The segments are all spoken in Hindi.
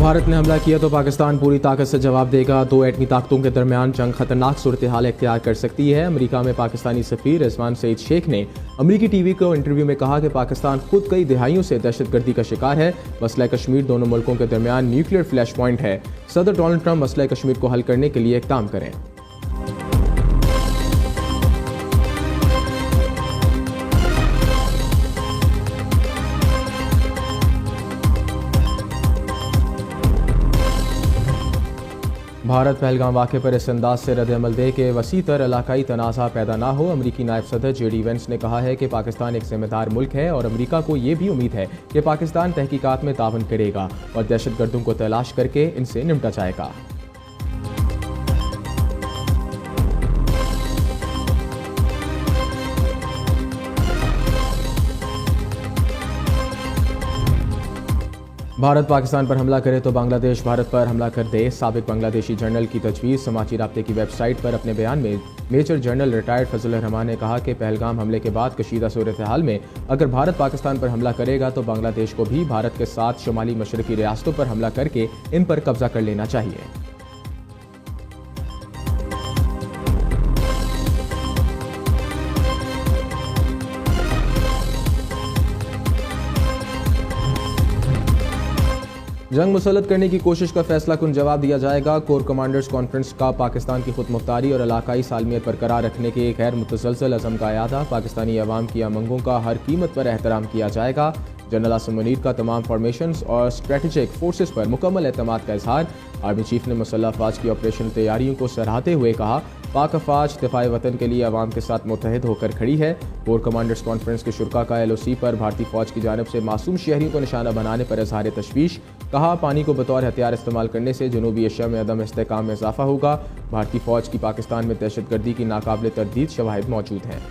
भारत ने हमला किया तो पाकिस्तान पूरी ताकत से जवाब देगा। दो एटमी ताकतों के दरमियान जंग खतरनाक सूरत हाल इख्तियार कर सकती है। अमेरिका में पाकिस्तानी सफीर रिजवान सईद शेख ने अमेरिकी टीवी को इंटरव्यू में कहा कि पाकिस्तान खुद कई दिहाइयों से दहशतगर्दी का शिकार है। मसला कश्मीर दोनों मुल्कों के दरमियान न्यूक्लियर फ्लैश पॉइंट है। सदर डोनाल्ड ट्रंप मसला कश्मीर को हल करने के लिए इक़दाम करें। भारत पहलगाम वाक़े पर इस अंदाज से रद्द-ए-अमल दे कि वसी तर इलाकाई तनाज़ा पैदा ना हो। अमरीकी नायब सदर JD वेंस ने कहा है कि पाकिस्तान एक जिम्मेदार मुल्क है और अमरीका को ये भी उम्मीद है कि पाकिस्तान तहकीकात में तावन करेगा और दहशतगर्दों को तलाश करके इनसे निपटा जाएगा। भारत पाकिस्तान पर हमला करे तो बांग्लादेश भारत पर हमला कर दे। साबिक बांग्लादेशी जनरल की तजवीज़। समाजी राब्ते की वेबसाइट पर अपने बयान में major general retired Fazlur Rahman ने कहा कि पहलगाम हमले के बाद कशीदा सूरत हाल में अगर भारत पाकिस्तान पर हमला करेगा तो बांग्लादेश को भी भारत के साथ शुमाली मशरकी रियासतों पर हमला करके इन पर कब्जा कर लेना चाहिए। जंग मुसल्लत करने की कोशिश का फैसला कुन जवाब दिया जाएगा। कोर कमांडर्स कॉन्फ्रेंस का पाकिस्तान की खुद मुख्तारी और इलाकाई सालमियत बरकरार रखने के गैर मुतसलसल अज़म का यादा। पाकिस्तानी अवाम की आमंगों का हर कीमत पर एहतराम किया जाएगा। जनरल आसिम मुनीर का तमाम फॉर्मेशंस और स्ट्रेटेजिक फोर्सेस पर मुकम्मल एतमाद का इजहार। आर्मी चीफ ने मुसल्लह अफवाज की ऑपरेशन तैयारियों को सराहते हुए कहा पाक अफवाज दिफाए वतन के लिए अवाम के साथ मुत्तहिद होकर खड़ी है। कोर कमांडर्स कॉन्फ्रेंस के शुरा का LOC पर भारतीय फौज की जानब से मासूम शहरियों को निशाना बनाने पर इजहार तशवीश। कहा पानी को बतौर हथियार इस्तेमाल करने से जनूबी एशिया में अदम इस्तेहकाम में इजाफा होगा। भारतीय फौज की पाकिस्तान में दहशतगर्दी की नाकाबिल तरदीद शवाहिद मौजूद हैं।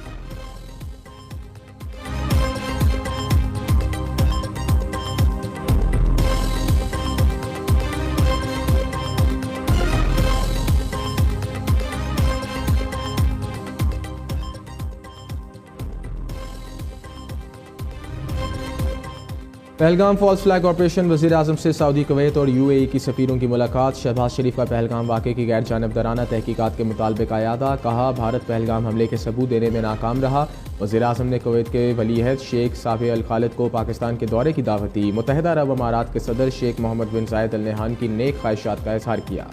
Pahalgam false flag operation. वज़ीर आज़म से सऊदी, कुवैत और UAE की सफ़ीरों की मुलाकात। शहबाज शरीफ का पहलगाम वाक़े की गैर जानिबदाराना तहकीकात के मुतालबे का यादा। कहा भारत पहलगाम हमले के सबूत देने में नाकाम रहा। वज़ीर आज़म ने कुवैत के वलीअहद शेख साबे अल खालिद को पाकिस्तान के दौरे की दावत दी। मुत्तहिदा अरब अमारात के सदर शेख मोहम्मद बिन ज़ायद अल नहयान की नेक ख्वाहिशात का इजहार किया।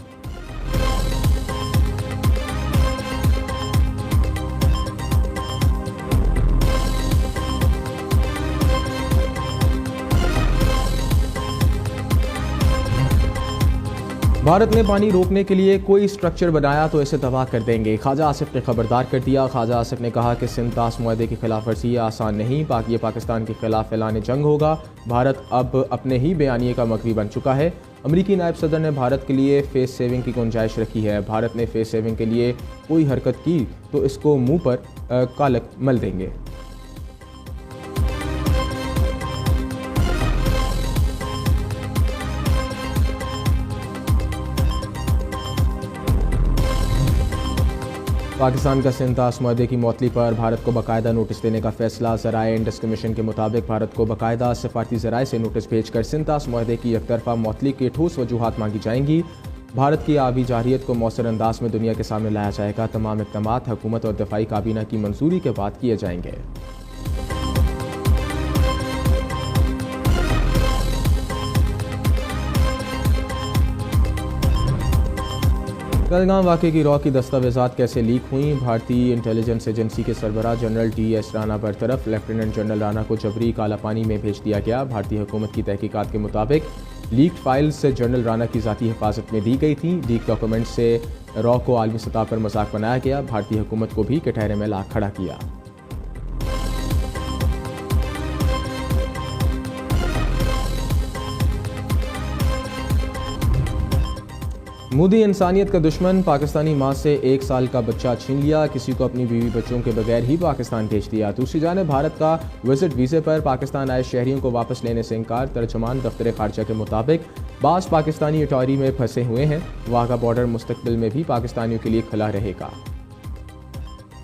भारत ने पानी रोकने के लिए कोई स्ट्रक्चर बनाया तो इसे तबाह कर देंगे। ख्वाजा आसिफ ने खबरदार कर दिया। ख्वाजा आसिफ ने कहा कि सिंध तास मुआहदे की खिलाफ वर्जी आसान नहीं, ये पाकिस्तान के खिलाफ फैलाने जंग होगा। भारत अब अपने ही बयानिए का मकवी बन चुका है। अमरीकी नायब सदर ने भारत के लिए फेस सेविंग की गुंजाइश रखी है। भारत ने फेस सेविंग के लिए कोई हरकत की तो इसको मुंह पर कालक मल देंगे। पाकिस्तान का सिंध तास मुआहदे की मौतली पर भारत को बाकायदा नोटिस देने का फैसला। ज़राए इंडस कमीशन के मुताबिक भारत को बाकायदा सिफारती ज़राए से नोटिस भेजकर सिंध तास मुआहदे की एकतरफा मौतली की ठोस वजूहात मांगी जाएंगी। भारत की आबी जारियत को मौसर अंदाज में दुनिया के सामने लाया जाएगा। तमाम इक़दामात हुकूमत और दफ़ाई काबीना की मंजूरी के बाद किए जाएंगे। पहलगाम वाक़े की रॉ की दस्तावेज़ात कैसे लीक हुई। भारतीय इंटेलिजेंस एजेंसी के सरबराह जनरल DS राना बरतरफ। लेफ्टिनेंट जनरल राना को जबरी काला पानी में भेज दिया गया। भारतीय हुकूमत की तहकीकात के मुताबिक लीक्ड फाइल्स से जनरल राना की ज़ाती हिफाजत में दी गई थी। लीक डॉक्यूमेंट से रॉ को आलमी सतह पर मजाक बनाया गया। भारतीय हुकूमत को भी कटहरे में ला खड़ा किया। मोदी इंसानियत का दुश्मन। पाकिस्तानी माँ से 1 साल का बच्चा छीन लिया। किसी को अपनी बीवी बच्चों के बगैर ही पाकिस्तान भेज दिया। दूसरी जानिब भारत का विजिट वीज़े पर पाकिस्तान आए शहरियों को वापस लेने से इनकार। तर्जुमान दफ्तर खारजा के मुताबिक बास पाकिस्तानी अटॉरी में फंसे हुए हैं। वहाँ का बॉर्डर मुस्तकबिल में भी पाकिस्तानियों के लिए खुला रहेगा।